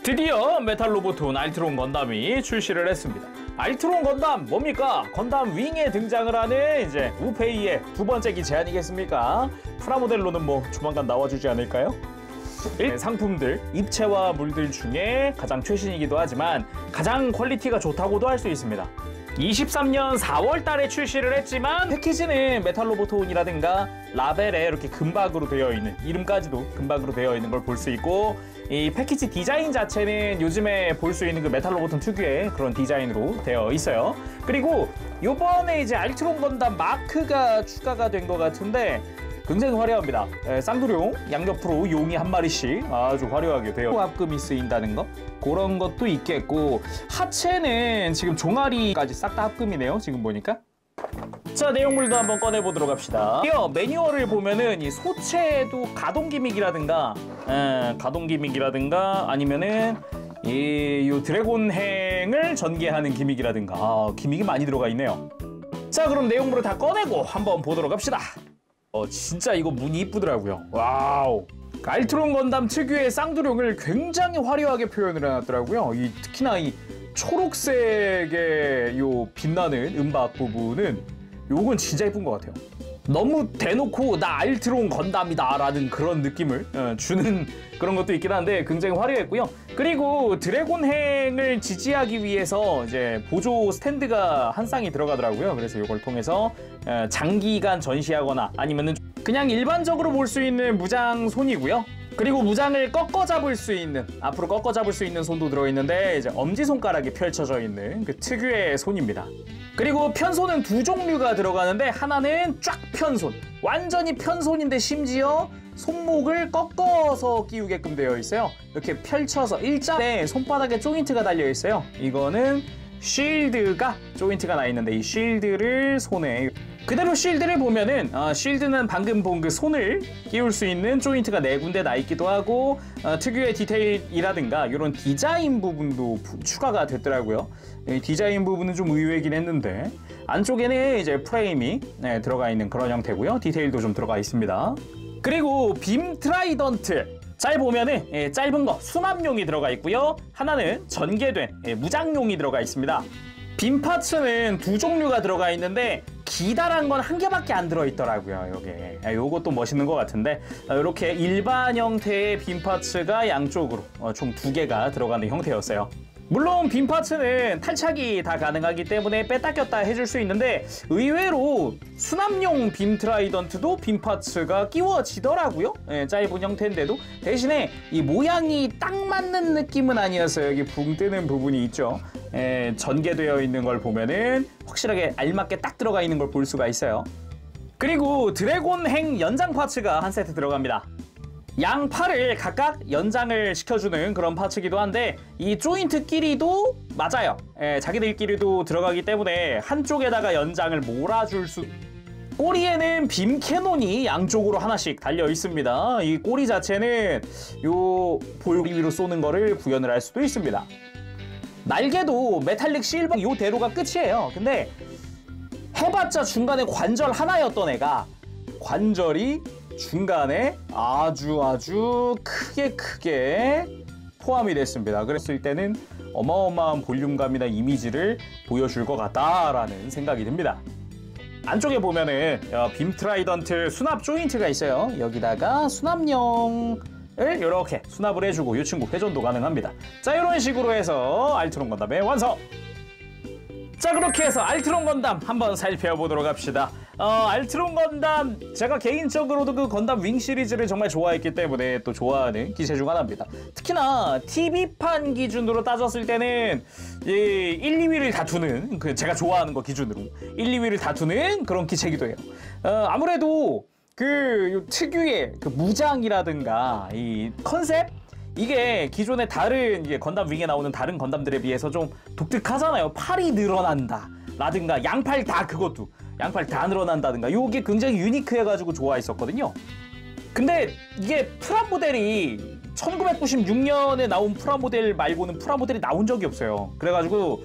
드디어 메탈 로보톤 알트론 건담이 출시를 했습니다. 알트론 건담 뭡니까? 건담 윙에 등장을 하는 이제 우페이의 두 번째 기체 아니겠습니까? 프라모델로는 뭐 조만간 나와주지 않을까요? 상품들, 입체와 물들 중에 가장 최신이기도 하지만 가장 퀄리티가 좋다고도 할 수 있습니다. 23년 4월 달에 출시를 했지만 패키지는 메탈 로보톤이라든가 라벨에 이렇게 금박으로 되어 있는, 이름까지도 금박으로 되어 있는 걸 볼 수 있고, 이 패키지 디자인 자체는 요즘에 볼 수 있는 그 메탈 로보톤 특유의 그런 디자인으로 되어 있어요. 그리고 요번에 이제 알트론 건담 마크가 추가가 된 것 같은데 굉장히 화려합니다. 쌍두룡 양옆으로 용이 한 마리씩 아주 화려하게 되어 합금이 쓰인다는 거, 그런 것도 있겠고, 하체는 지금 종아리까지 싹 다 합금이네요, 지금 보니까. 자, 내용물도 한번 꺼내보도록 합시다. 매뉴얼을 보면은 이 소체도 가동 기믹이라든가 아니면은 요 드래곤행을 전개하는 기믹이라든가 기믹이 많이 들어가 있네요. 자, 그럼 내용물을 다 꺼내고 한번 보도록 합시다. 진짜 이거 무늬 이쁘더라고요. 와우. 알트론 건담 특유의 쌍두룡을 굉장히 화려하게 표현을 해놨더라고요. 특히나 이 초록색의 요 빛나는 음박 부분은 요건 진짜 예쁜 것 같아요. 너무 대놓고 나 알트론 건담이다 라는 그런 느낌을 주는 그런 것도 있긴 한데 굉장히 화려했고요. 그리고 드래곤행을 지지하기 위해서 이제 보조 스탠드가 한 쌍이 들어가더라고요. 그래서 이걸 통해서 장기간 전시하거나 아니면은 그냥 일반적으로 볼 수 있는 무장 손이고요. 그리고 무장을 꺾어 잡을 수 있는, 앞으로 꺾어 잡을 수 있는 손도 들어있는데 이제 엄지손가락이 펼쳐져 있는 그 특유의 손입니다. 그리고 편손은 두 종류가 들어가는데, 하나는 쫙 편손, 완전히 편손인데 심지어 손목을 꺾어서 끼우게끔 되어 있어요. 이렇게 펼쳐서 일자에 손바닥에 조인트가 달려 있어요. 이거는 쉴드가 조인트가 나 있는데, 이 쉴드를 손에 그대로 쉴드를 보면은 쉴드는 방금 본 그 손을 끼울 수 있는 조인트가 4군데 나 있기도 하고, 특유의 디테일이라든가 이런 디자인 부분도 추가가 됐더라고요. 이 디자인 부분은 좀 의외이긴 했는데, 안쪽에는 이제 프레임이 들어가 있는 그런 형태고요. 디테일도 좀 들어가 있습니다. 그리고 빔 트라이던트, 잘 보면은 짧은 거 수납용이 들어가 있고요. 하나는 전개된 무장용이 들어가 있습니다. 빔 파츠는 두 종류가 들어가 있는데 기다란 건 한 개밖에 안 들어있더라고요. 요게 요것도 멋있는 것 같은데, 이렇게 일반 형태의 빔 파츠가 양쪽으로 총 2개가 들어가는 형태였어요. 물론 빔 파츠는 탈착이 다 가능하기 때문에 뺐다 꼈다 해줄 수 있는데, 의외로 수납용 빔 트라이던트도 빔 파츠가 끼워지더라고요. 짧은 형태인데도. 대신에 이 모양이 딱 맞는 느낌은 아니었어요. 여기 붕 뜨는 부분이 있죠. 전개되어 있는 걸 보면은 확실하게 알맞게 딱 들어가 있는 걸 볼 수가 있어요. 그리고 드래곤행 연장 파츠가 한 세트 들어갑니다. 양 팔을 각각 연장을 시켜주는 그런 파츠기도 한데, 이 조인트끼리도 맞아요. 자기들끼리도 들어가기 때문에 한쪽에다가 연장을 몰아줄 수. 꼬리에는 빔 캐논이 양쪽으로 하나씩 달려 있습니다. 이 꼬리 자체는 요 볼 위로 쏘는 거를 구현을 할 수도 있습니다. 날개도 메탈릭 실버 요 대로가 끝이에요. 근데 해봤자 중간에 관절 하나였던 애가 관절이 중간에 아주 크게 포함이 됐습니다. 그랬을 때는 어마어마한 볼륨감이나 이미지를 보여줄 것 같다라는 생각이 듭니다. 안쪽에 보면은 빔 트라이던트 수납 조인트가 있어요. 여기다가 수납용을 이렇게 수납을 해주고 이 친구 회전도 가능합니다. 자, 이런 식으로 해서 알트론 건담의 완성! 자, 그렇게 해서 알트론 건담 한번 살펴보도록 합시다. 알트론 건담, 제가 개인적으로도 그 건담 윙 시리즈를 정말 좋아했기 때문에 또 좋아하는 기체 중 하나입니다. 특히나 TV판 기준으로 따졌을 때는 1, 2위를 다투는, 제가 좋아하는 거 기준으로 1, 2위를 다투는 그런 기체이기도 해요. 아무래도 그 특유의 그 무장이라든가 이 컨셉, 이게 기존의 다른 건담 윙에 나오는 다른 건담들에 비해서 좀 독특하잖아요. 팔이 늘어난다 라든가, 양팔 다, 그것도 양팔 다 늘어난다든가, 요게 굉장히 유니크해가지고 좋아했었거든요. 근데 이게 프라모델이 1996년에 나온 프라모델 말고는 프라모델이 나온 적이 없어요. 그래가지고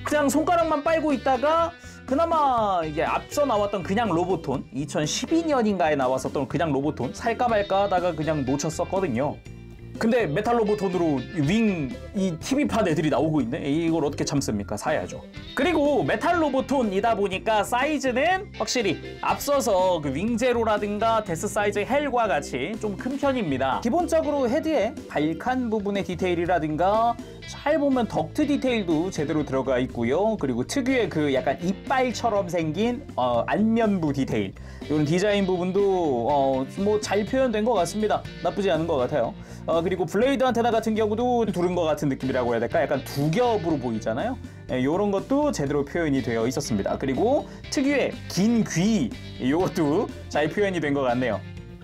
그냥 손가락만 빨고 있다가 그나마 이게 앞서 나왔던 그냥 로보톤, 2012년인가에 나왔었던 그냥 로보톤 살까 말까 하다가 그냥 놓쳤었거든요. 근데 메탈로보톤으로 이 TV판 애들이 나오고 있네? 이걸 어떻게 참습니까? 사야죠. 그리고 메탈로보톤이다 보니까 사이즈는 확실히 앞서서 그 윙제로라든가 데스사이즈 헬과 같이 좀 큰 편입니다. 기본적으로 헤드의 발칸 부분의 디테일이라든가 잘 보면 덕트 디테일도 제대로 들어가 있고요. 그리고 특유의 그 약간 이빨처럼 생긴 안면부 디테일, 이런 디자인 부분도 뭐 잘 표현된 것 같습니다. 나쁘지 않은 것 같아요. 그리고 블레이드 안테나 같은 경우도 두른 것 같은 느낌이라고 해야 될까? 약간 두 겹으로 보이잖아요. 이런 것도 제대로 표현이 되어 있었습니다. 그리고 특유의 긴 귀, 이것도 잘 표현이 된 것 같네요.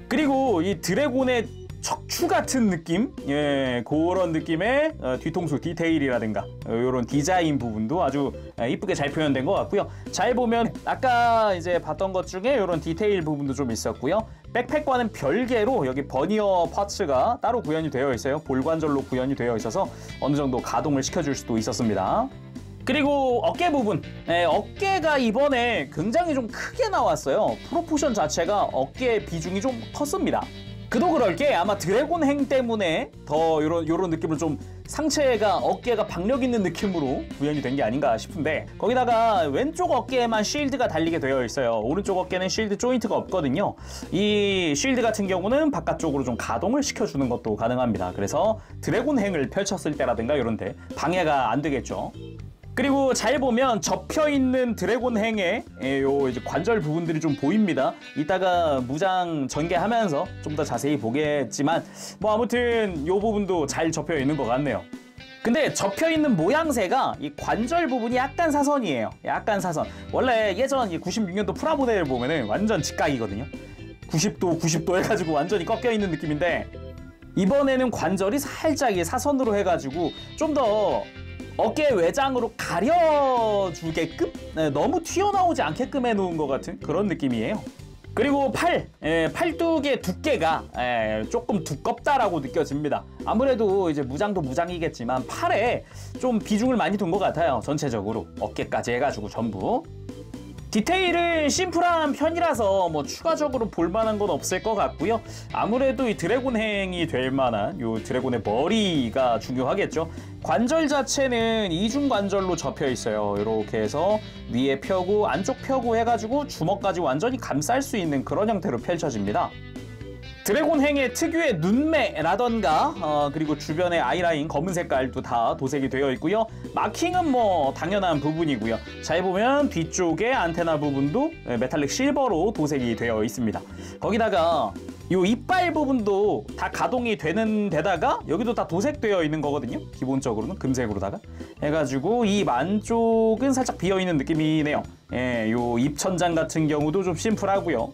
그리고 이 드래곤의 척추 같은 느낌? 예, 그런 느낌의 뒤통수 디테일이라든가 이런 디자인 부분도 아주 이쁘게 잘 표현된 것 같고요. 잘 보면 아까 이제 봤던 것 중에 이런 디테일 부분도 좀 있었고요. 백팩과는 별개로 여기 버니어 파츠가 따로 구현이 되어 있어요. 볼관절로 구현이 되어 있어서 어느 정도 가동을 시켜줄 수도 있었습니다. 그리고 어깨 부분, 어깨가 이번에 굉장히 좀 크게 나왔어요. 프로포션 자체가 어깨 비중이 좀 컸습니다. 그도 그럴 게 아마 드래곤 행 때문에 더 요런 느낌으로 좀 상체가 어깨가 박력 있는 느낌으로 구현이 된 게 아닌가 싶은데, 거기다가 왼쪽 어깨에만 쉴드가 달리게 되어 있어요. 오른쪽 어깨는 쉴드 조인트가 없거든요. 이 쉴드 같은 경우는 바깥쪽으로 좀 가동을 시켜주는 것도 가능합니다. 그래서 드래곤 행을 펼쳤을 때라든가 이런데 방해가 안 되겠죠. 그리고 잘 보면 접혀있는 드래곤 행의 요 이제 관절 부분들이 좀 보입니다. 이따가 무장 전개하면서 좀 더 자세히 보겠지만 뭐 아무튼 요 부분도 잘 접혀 있는 것 같네요. 근데 접혀있는 모양새가 이 관절 부분이 약간 사선이에요. 약간 사선. 원래 예전 96년도 프라모델을 보면은 완전 직각이거든요. 90도 해가지고 완전히 꺾여있는 느낌인데, 이번에는 관절이 살짝 사선으로 해가지고 좀 더 어깨 외장으로 가려주게끔, 너무 튀어나오지 않게끔 해놓은 것 같은 그런 느낌이에요. 그리고 팔뚝의 두께가 조금 두껍다라고 느껴집니다. 아무래도 이제 무장도 무장이겠지만 팔에 좀 비중을 많이 둔 것 같아요. 전체적으로 어깨까지 해가지고 전부. 디테일은 심플한 편이라서 뭐 추가적으로 볼만한 건 없을 것 같고요. 아무래도 이 드래곤 행이 될 만한 요 드래곤의 머리가 중요하겠죠. 관절 자체는 이중 관절로 접혀 있어요. 이렇게 해서 위에 펴고 안쪽 펴고 해가지고 주먹까지 완전히 감쌀 수 있는 그런 형태로 펼쳐집니다. 드래곤 행의 특유의 눈매라던가 그리고 주변의 아이라인 검은 색깔도 다 도색이 되어 있고요. 마킹은 뭐 당연한 부분이고요. 잘 보면 뒤쪽에 안테나 부분도 메탈릭 실버로 도색이 되어 있습니다. 거기다가 이 이빨 부분도 다 가동이 되는 데다가 여기도 다 도색되어 있는 거거든요. 기본적으로는 금색으로다가 해가지고 이 안쪽은 살짝 비어있는 느낌이네요. 요 입천장 같은 경우도 좀 심플하고요.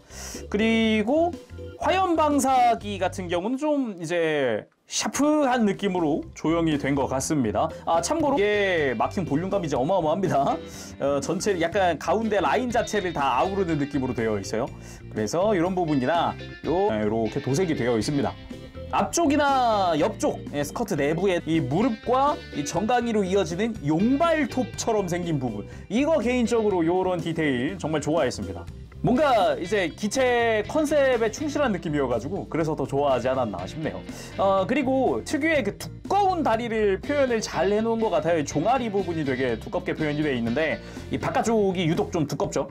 그리고 화염 방사기 같은 경우는 좀 이제 샤프한 느낌으로 조형이 된 것 같습니다. 참고로 이게 마킹 볼륨감이 이제 어마어마합니다. 전체 약간 가운데 라인 자체를 다 아우르는 느낌으로 되어 있어요. 그래서 이런 부분이나 이렇게 도색이 되어 있습니다. 앞쪽이나 옆쪽 스커트 내부에 이 무릎과 이 정강이로 이어지는 용발톱처럼 생긴 부분, 이거 개인적으로 이런 디테일 정말 좋아했습니다. 뭔가 이제 기체 컨셉에 충실한 느낌이어가지고 그래서 더 좋아하지 않았나 싶네요. 그리고 특유의 그 두꺼운 다리를 표현을 잘 해놓은 것 같아요. 종아리 부분이 되게 두껍게 표현이 되어 있는데 이 바깥쪽이 유독 좀 두껍죠.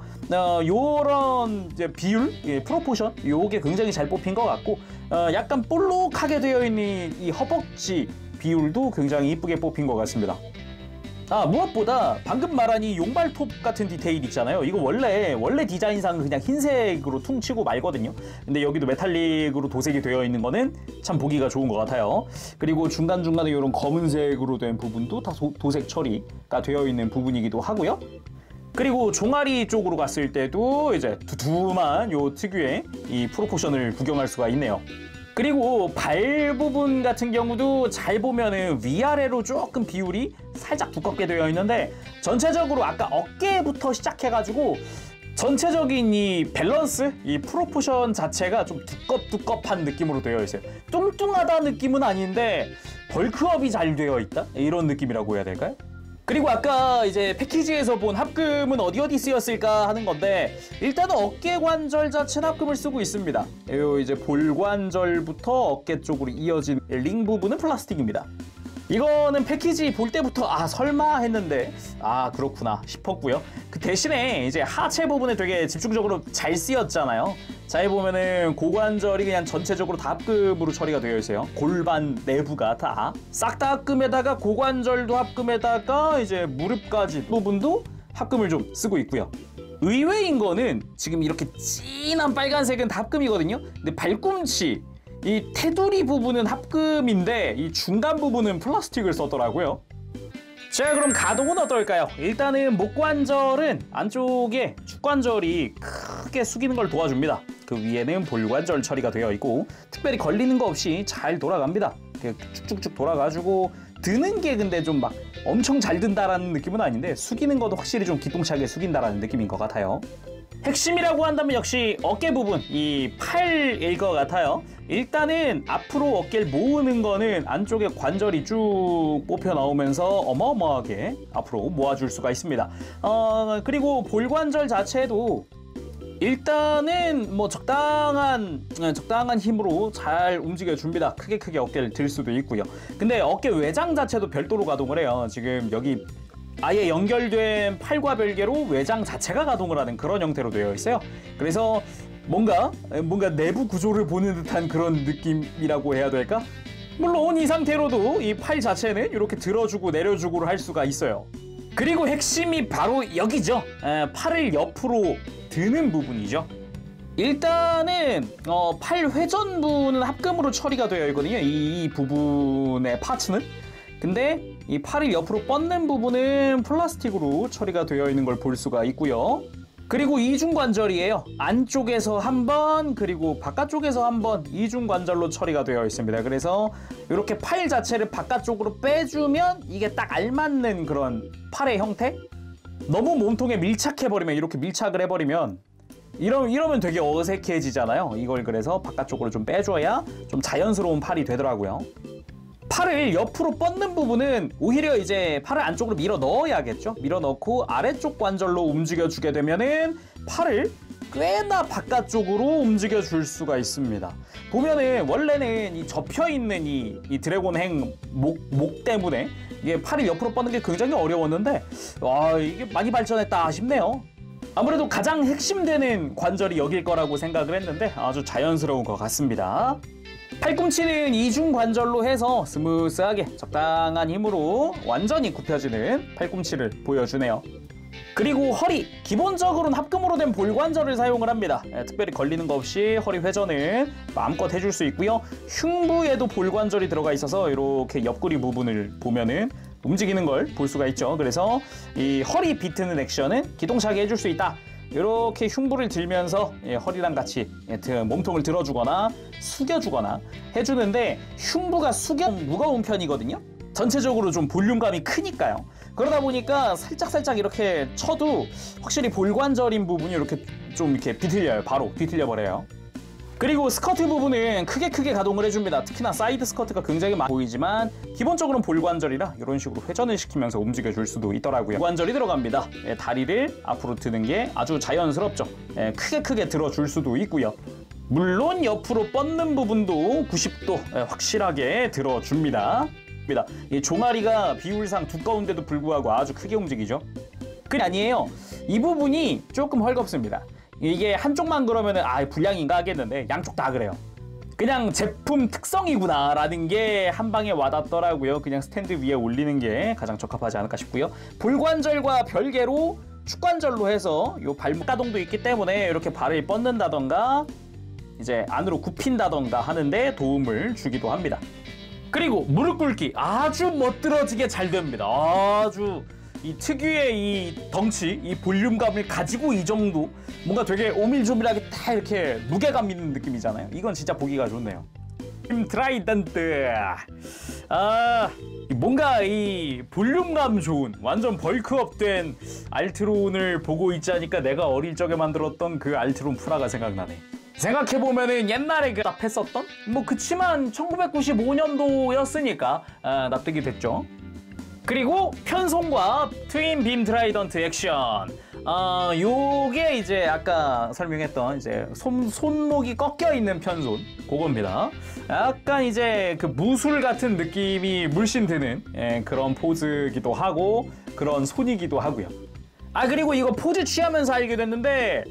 요런 이제 비율, 프로포션 요게 굉장히 잘 뽑힌 것 같고, 약간 볼록하게 되어 있는 이 허벅지 비율도 굉장히 이쁘게 뽑힌 것 같습니다. 무엇보다 방금 말한 이 용발톱 같은 디테일 있잖아요. 이거 원래 디자인상은 그냥 흰색으로 퉁치고 말거든요. 근데 여기도 메탈릭으로 도색이 되어 있는 거는 참 보기가 좋은 것 같아요. 그리고 중간중간에 이런 검은색으로 된 부분도 다 도색 처리가 되어 있는 부분이기도 하고요. 그리고 종아리 쪽으로 갔을 때도 이제 두툼한 요 특유의 이 프로포션을 구경할 수가 있네요. 그리고 발 부분 같은 경우도 잘 보면은 위아래로 조금 비율이 살짝 두껍게 되어 있는데, 전체적으로 아까 어깨부터 시작해가지고 전체적인 이 밸런스, 이 프로포션 자체가 좀 두껍한 느낌으로 되어 있어요. 뚱뚱하다 느낌은 아닌데 벌크업이 잘 되어 있다? 이런 느낌이라고 해야 될까요? 그리고 아까 이제 패키지에서 본 합금은 어디 쓰였을까 하는 건데, 일단은 어깨 관절 자체는 합금을 쓰고 있습니다. 요 이제 볼관절부터 어깨 쪽으로 이어진 링 부분은 플라스틱입니다. 이거는 패키지 볼 때부터 아 설마 했는데 아 그렇구나 싶었고요. 그 대신에 이제 하체 부분에 되게 집중적으로 잘 쓰였잖아요. 자, 보면은 고관절이 그냥 전체적으로 다 합금으로 처리가 되어 있어요. 골반 내부가 다 싹 다 합금에다가 고관절도 합금에다가 이제 무릎까지 부분도 합금을 좀 쓰고 있고요. 의외인 거는 지금 이렇게 진한 빨간색은 다 합금이거든요. 근데 발꿈치 이 테두리 부분은 합금인데 이 중간 부분은 플라스틱을 썼더라고요. 자, 그럼 가동은 어떨까요? 일단은 목관절은 안쪽에 축관절이 크게 숙이는 걸 도와줍니다. 그 위에는 볼관절 처리가 되어 있고 특별히 걸리는 거 없이 잘 돌아갑니다. 쭉쭉쭉 돌아가지고 드는 게 근데 좀 막 엄청 잘 든다라는 느낌은 아닌데 숙이는 것도 확실히 좀 기똥차게 숙인다라는 느낌인 것 같아요. 핵심이라고 한다면 역시 어깨 부분, 이 팔일 것 같아요. 일단은 앞으로 어깨를 모으는 거는 안쪽에 관절이 쭉 뽑혀 나오면서 어마어마하게 앞으로 모아줄 수가 있습니다. 그리고 볼관절 자체도 일단은 뭐 적당한 힘으로 잘 움직여줍니다. 크게 어깨를 들 수도 있고요. 근데 어깨 외장 자체도 별도로 가동을 해요. 지금 여기 아예 연결된 팔과 별개로 외장 자체가 가동을 하는 그런 형태로 되어 있어요. 그래서 뭔가 내부 구조를 보는 듯한 그런 느낌이라고 해야 될까? 물론 이 상태로도 이 팔 자체는 이렇게 들어주고 내려주고를 할 수가 있어요. 그리고 핵심이 바로 여기죠. 팔을 옆으로 드는 부분이죠. 일단은 팔 회전부는 합금으로 처리가 되어 있거든요. 이 부분의 파츠는. 근데 이 팔을 옆으로 뻗는 부분은 플라스틱으로 처리가 되어 있는 걸 볼 수가 있고요. 그리고 이중관절이에요. 안쪽에서 한 번, 그리고 바깥쪽에서 한 번 이중관절로 처리가 되어 있습니다. 그래서 이렇게 팔 자체를 바깥쪽으로 빼주면 이게 딱 알맞는 그런 팔의 형태? 너무 몸통에 밀착해버리면, 이렇게 밀착을 해버리면 이러면 되게 어색해지잖아요. 이걸 그래서 바깥쪽으로 좀 빼줘야 좀 자연스러운 팔이 되더라고요. 팔을 옆으로 뻗는 부분은 오히려 이제 팔을 안쪽으로 밀어 넣어야겠죠. 밀어 넣고 아래쪽 관절로 움직여 주게 되면은 팔을 꽤나 바깥쪽으로 움직여 줄 수가 있습니다. 보면은 원래는 이 접혀 있는 이 드래곤 행 목 때문에 이게 팔을 옆으로 뻗는 게 굉장히 어려웠는데 와, 이게 많이 발전했다 싶네요. 아무래도 가장 핵심되는 관절이 여길 거라고 생각을 했는데 아주 자연스러운 것 같습니다. 팔꿈치는 이중 관절로 해서 스무스하게 적당한 힘으로 완전히 굽혀지는 팔꿈치를 보여주네요. 그리고 허리, 기본적으로는 합금으로 된 볼관절을 사용을 합니다. 특별히 걸리는 거 없이 허리 회전은 마음껏 해줄 수 있고요. 흉부에도 볼관절이 들어가 있어서 이렇게 옆구리 부분을 보면은 움직이는 걸 볼 수가 있죠. 그래서 이 허리 비트는 액션은 기동차게 해줄 수 있다. 이렇게 흉부를 들면서 허리랑 같이 몸통을 들어주거나 숙여주거나 해주는데 흉부가 무거운 편이거든요. 전체적으로 좀 볼륨감이 크니까요. 그러다 보니까 살짝 이렇게 쳐도 확실히 볼관절인 부분이 이렇게 좀 이렇게 비틀려요. 바로 비틀려 버려요. 그리고 스커트 부분은 크게 가동을 해줍니다. 특히나 사이드 스커트가 굉장히 많이 보이지만 기본적으로는 볼관절이라 이런 식으로 회전을 시키면서 움직여줄 수도 있더라고요. 관절이 들어갑니다. 다리를 앞으로 드는 게 아주 자연스럽죠. 크게 들어줄 수도 있고요. 물론 옆으로 뻗는 부분도 90도 확실하게 들어줍니다. 이 종아리가 비율상 두꺼운데도 불구하고 아주 크게 움직이죠. 그게 아니에요. 이 부분이 조금 헐겁습니다. 이게 한쪽만 그러면은 불량인가 하겠는데 양쪽 다 그래요. 그냥 제품 특성이구나 라는 게 한 방에 와닿더라고요. 그냥 스탠드 위에 올리는 게 가장 적합하지 않을까 싶고요. 볼관절과 별개로 축관절로 해서 요 발목 가동도 있기 때문에 이렇게 발을 뻗는다던가 이제 안으로 굽힌다던가 하는데 도움을 주기도 합니다. 그리고 무릎 꿇기 아주 멋들어지게 잘 됩니다. 아주 이 특유의 이 덩치, 이 볼륨감을 가지고 이 정도 뭔가 되게 오밀조밀하게 딱 이렇게 무게감 있는 느낌이잖아요. 이건 진짜 보기가 좋네요. 트라이던트. 뭔가 이 볼륨감 좋은 완전 벌크업된 알트론을 보고 있자니까 내가 어릴 적에 만들었던 그 알트론 프라가 생각나네. 생각해보면은 옛날에 딱 했었던? 그치만 1995년도였으니까 납득이 됐죠. 그리고 편손과 트윈 빔 트라이던트 액션. 요게 이제 아까 설명했던 이제 손목이 꺾여 있는 편손 그겁니다. 약간 이제 그 무술 같은 느낌이 물씬 드는 그런 포즈기도 하고 그런 손이기도 하고요. 그리고 이거 포즈 취하면서 알게 됐는데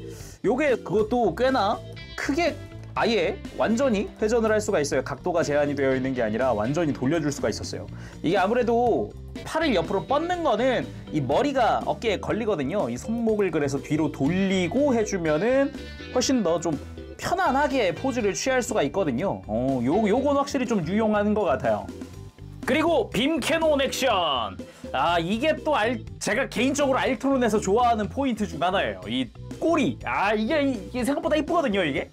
요게 그것도 꽤나 크게 아예 완전히 회전을 할 수가 있어요. 각도가 제한이 되어 있는 게 아니라 완전히 돌려줄 수가 있었어요. 이게 아무래도 팔을 옆으로 뻗는 거는 이 머리가 어깨에 걸리거든요. 이 손목을 그래서 뒤로 돌리고 해주면은 훨씬 더 좀 편안하게 포즈를 취할 수가 있거든요. 요건 확실히 좀 유용한 것 같아요. 그리고 빔 캐논 액션. 이게 또 제가 개인적으로 알트론에서 좋아하는 포인트 중 하나예요. 이 꼬리. 이게 생각보다 이쁘거든요, 이게.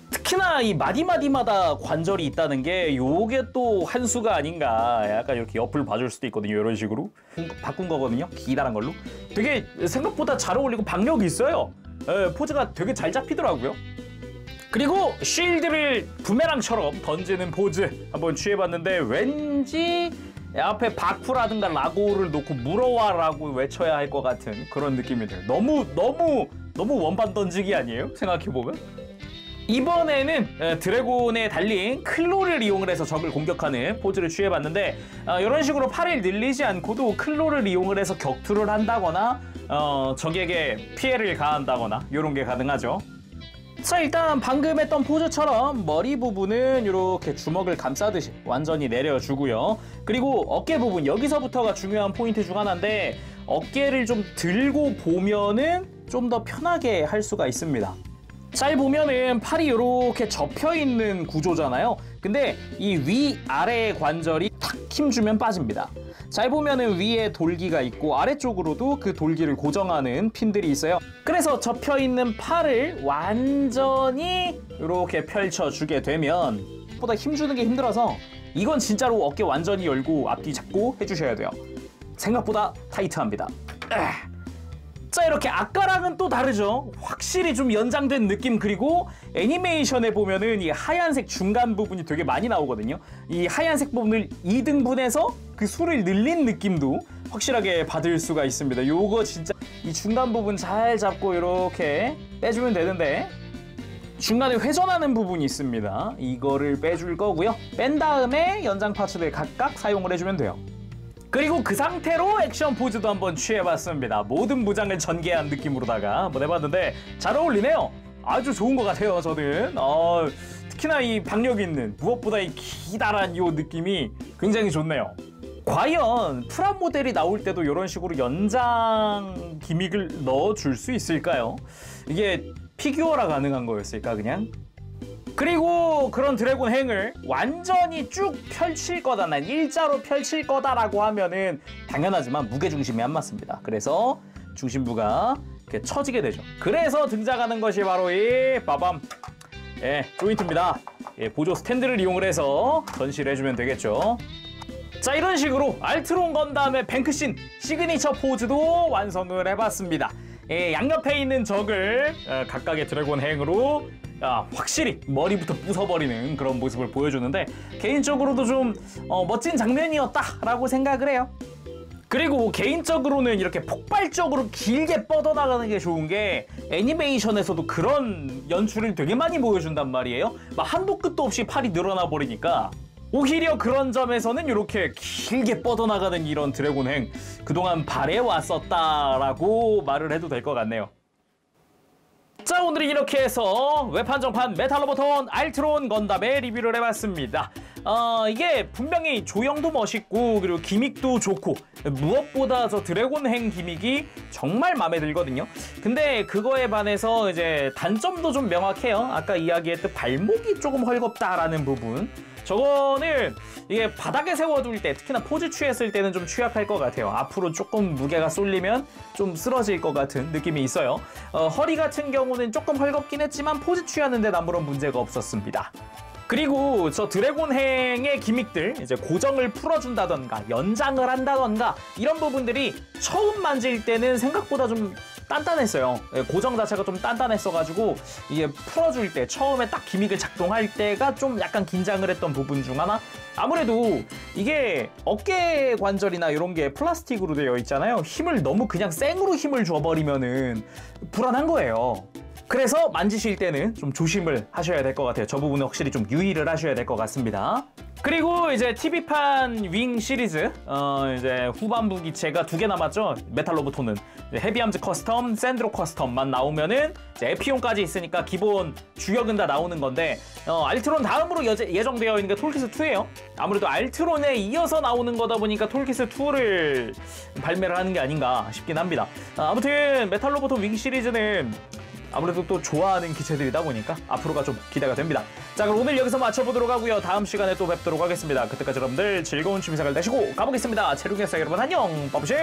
특히나 이 마디마디마다 관절이 있다는 게 요게 또 한 수가 아닌가. 약간 이렇게 옆을 봐줄 수도 있거든요. 이런 식으로 바꾼 거거든요. 기다란 걸로. 되게 생각보다 잘 어울리고 박력이 있어요. 포즈가 되게 잘 잡히더라고요. 그리고 쉴드를 부메랑처럼 던지는 포즈 한번 취해봤는데 왠지 앞에 바쿠라든가 라고를 놓고 물어와라고 외쳐야 할 것 같은 그런 느낌이 들어요. 너무 원반 던지기 아니에요? 생각해보면. 이번에는 드래곤에 달린 클로를 이용을 해서 적을 공격하는 포즈를 취해봤는데 이런 식으로 팔을 늘리지 않고도 클로를 이용을 해서 격투를 한다거나 적에게 피해를 가한다거나 이런 게 가능하죠. 자, 일단 방금 했던 포즈처럼 머리 부분은 이렇게 주먹을 감싸듯이 완전히 내려주고요. 그리고 어깨 부분, 여기서부터가 중요한 포인트 중 하나인데 어깨를 좀 들고 보면은 좀 더 편하게 할 수가 있습니다. 잘 보면은 팔이 이렇게 접혀있는 구조잖아요. 근데 이 위아래 관절이 탁 힘주면 빠집니다. 잘 보면은 위에 돌기가 있고 아래쪽으로도 그 돌기를 고정하는 핀들이 있어요. 그래서 접혀있는 팔을 완전히 이렇게 펼쳐주게 되면 보다 힘주는 게 힘들어서 이건 진짜로 어깨 완전히 열고 앞뒤 잡고 해주셔야 돼요. 생각보다 타이트합니다. 자, 이렇게 아까랑은 또 다르죠. 확실히 좀 연장된 느낌. 그리고 애니메이션에 보면은 이 하얀색 중간 부분이 되게 많이 나오거든요. 이 하얀색 부분을 2등분해서 그 수를 늘린 느낌도 확실하게 받을 수가 있습니다. 요거 진짜 이 중간 부분 잘 잡고 이렇게 빼주면 되는데 중간에 회전하는 부분이 있습니다. 이거를 빼줄 거고요. 뺀 다음에 연장 파츠들 각각 사용을 해주면 돼요. 그리고 그 상태로 액션 포즈도 한번 취해봤습니다. 모든 무장을 전개한 느낌으로다가 한번 해봤는데 잘 어울리네요. 아주 좋은 것 같아요, 저는. 특히나 이 박력 있는 무엇보다 이 기다란 이 느낌이 굉장히 좋네요. 과연 프라모델이 나올 때도 이런 식으로 연장 기믹을 넣어줄 수 있을까요? 이게 피규어라 가능한 거였을까 그냥? 그리고 그런 드래곤 행을 완전히 쭉 펼칠 거다, 난 일자로 펼칠 거다라고 하면은 당연하지만 무게중심이 안 맞습니다. 그래서 중심부가 이렇게 처지게 되죠. 그래서 등장하는 것이 바로 이 빠밤, 조인트입니다. 보조 스탠드를 이용을 해서 전시를 해주면 되겠죠. 자, 이런 식으로 알트론 건담의 뱅크신 시그니처 포즈도 완성을 해봤습니다. 양옆에 있는 적을 각각의 드래곤 행으로 확실히 머리부터 부숴버리는 그런 모습을 보여주는데 개인적으로도 좀 멋진 장면이었다라고 생각을 해요. 그리고 개인적으로는 이렇게 폭발적으로 길게 뻗어나가는 게 좋은 게 애니메이션에서도 그런 연출을 되게 많이 보여준단 말이에요. 막 한도 끝도 없이 팔이 늘어나 버리니까 오히려 그런 점에서는 이렇게 길게 뻗어나가는 이런 드래곤 행 그동안 바래왔었다라고 말을 해도 될 것 같네요. 자, 오늘은 이렇게 해서 웹한정판 메탈로보톤 알트론 건담의 리뷰를 해봤습니다. 이게 분명히 조형도 멋있고 그리고 기믹도 좋고 무엇보다 저 드래곤행 기믹이 정말 마음에 들거든요. 근데 그거에 반해서 이제 단점도 좀 명확해요. 아까 이야기했던 발목이 조금 헐겁다라는 부분. 저거는 이게 바닥에 세워둘 때, 특히나 포즈 취했을 때는 좀 취약할 것 같아요. 앞으로 조금 무게가 쏠리면 좀 쓰러질 것 같은 느낌이 있어요. 허리 같은 경우는 조금 헐겁긴 했지만 포즈 취하는 데는 아무런 문제가 없었습니다. 그리고 저 드래곤행의 기믹들, 이제 고정을 풀어준다던가 연장을 한다던가 이런 부분들이 처음 만질 때는 생각보다 좀 단단했어요. 예, 고정 자체가 좀 단단했어가지고 이게 풀어줄 때 처음에 딱 기믹을 작동할 때가 좀 약간 긴장을 했던 부분 중 하나. 아무래도 이게 어깨 관절이나 이런 게 플라스틱으로 되어 있잖아요. 힘을 너무 그냥 생으로 힘을 줘버리면은 불안한 거예요. 그래서 만지실 때는 좀 조심을 하셔야 될 것 같아요. 저 부분은 확실히 좀 유의를 하셔야 될 것 같습니다. 그리고 이제 TV판 윙 시리즈 이제 후반부 기체가 2개 남았죠. 메탈로보토는 헤비암즈 커스텀, 샌드로 커스텀만 나오면은 이제 에피온까지 있으니까 기본 주역은 다 나오는 건데 알트론 다음으로 예정되어 있는 게 톨키스 2예요. 아무래도 알트론에 이어서 나오는 거다 보니까 톨키스 2를 발매를 하는 게 아닌가 싶긴 합니다. 아무튼 메탈로보토 윙 시리즈는 아무래도 또 좋아하는 기체들이다 보니까 앞으로가 좀 기대가 됩니다. 자, 그럼 오늘 여기서 마쳐보도록 하고요. 다음 시간에 또 뵙도록 하겠습니다. 그때까지 여러분들 즐거운 취미생활 되시고 가보겠습니다. 체류기였어요. 여러분 안녕. 빠부시.